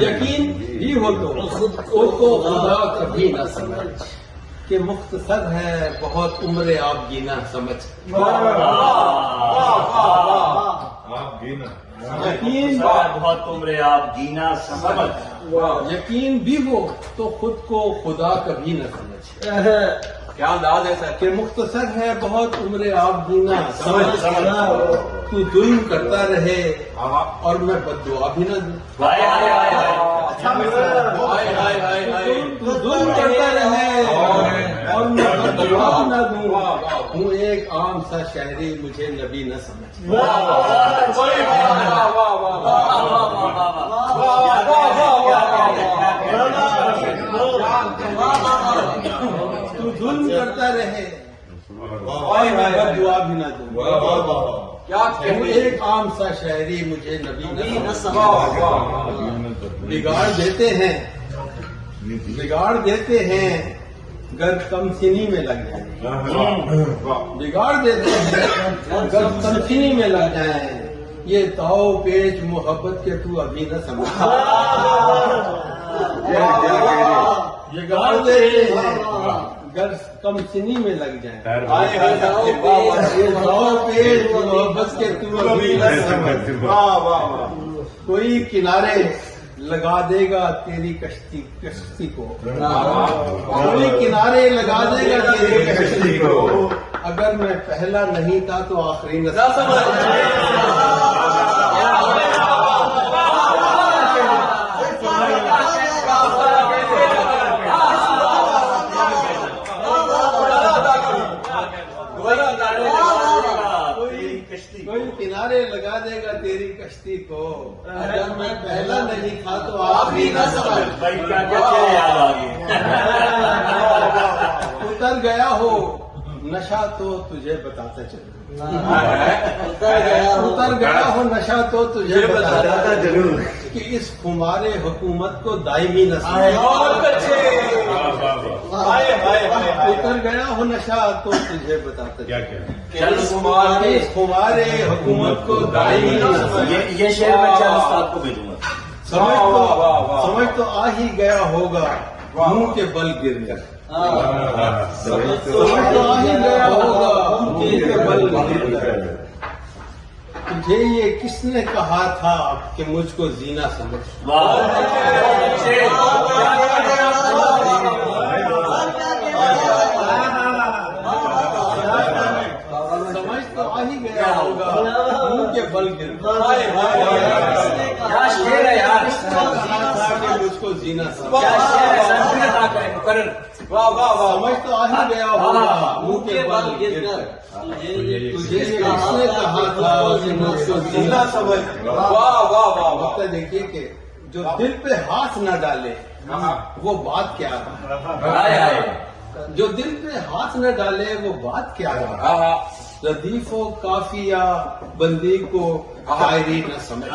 یقین بھی ہو تو خود کو خدا کبھی نہ سمجھ کہ مختصر ہے بہت عمر آپ جینا سمجھ. یقین بہت عمر آپ جینا سمجھ. یقین بھی ہو تو خود کو خدا کبھی نہ سمجھ. کیا انداز ہے سر. کہ مختصر ہے بہت عمر آپ جینا سمجھ. تو ظلم کرتا رہے اور میں بد دعا بھی نہ دوں. ہائے ہائے ہائے ہائے. تو ظلم کرتا رہے اور میں بد دعا بھی نہ دوں. ہوں ایک عام سا شہری مجھے نبی نہ سمجھ. تو ظلم کرتا رہے اور میں بد دعا بھی نہ دوں. کیا ہوں ایک عام سا شہری مجھے نبی نہ سمجھ. بگاڑ دیتے ہیں گر کم سینی میں لگ جائیں. بگاڑ دیتے ہیں گر کم سینی میں لگ جائیں. یہ تاؤ پیچ محبت کے تو ابھی نہ سمجھ. بگاڑ دیتے ہیں گر کم سینی میں لگ جائیں. یہ تاؤ پیچ محبت کے تو ابھی نہ سمجھ. کوئی کنارے لگا دے گا تیری کشتی کو. کوئی کنارے لگا دے گا تیری کشتی کو. اگر میں پہلا نہیں تھا تو آخری نہ سمجھ. کوئی کنارے لگا دے گا تیری کشتی کو. اگر میں پہلا نہیں تھا تو آخری نہ سمجھ. بھائی کیا کیا چیزیں یاد آ گئی. اتر گیا ہو نشہ تو تجھے بتاتا چلوں. اتر گیا ہو نشہ تو تجھے بتاتا ضرور کہ اس خمارے حکومت کو دائمی نہ سمجھ. اتر گیا ہو نشہ تو تجھے بتاتا چل اس خمارے حکومت کو دائمی نہ سمجھ. یہ شعر میں چند استاد کو بھیجوں گا. سمجھ تو آ ہی گیا ہوگا منہ کے بل گر کر. سمجھ تو آ ہی گیا ہوگا منہ کے بل گر کر. تجھے یہ کس نے کہا تھا کہ مجھ کو زینا سمجھ. سمجھ تو آ ہی گیا ہوگا منہ کے بل گر کر. کیا شعر ہے یار. مجھ کو زینا سمجھ. سمجھ تو آ ہی گیا ہوگا منہ کے بل گر کر. تجھے یہ کس نے کہا تھا کہ مجھ کو زینا سمجھ. وقت دیکھیے کہ جو دل پہ ہاتھ نہ ڈالے وہ بات کیا ہے. جو دل پہ ہاتھ نہ ڈالے وہ بات کیا ہے. ردیف و کافیہ بندی کو شاعری نہ سمجھ.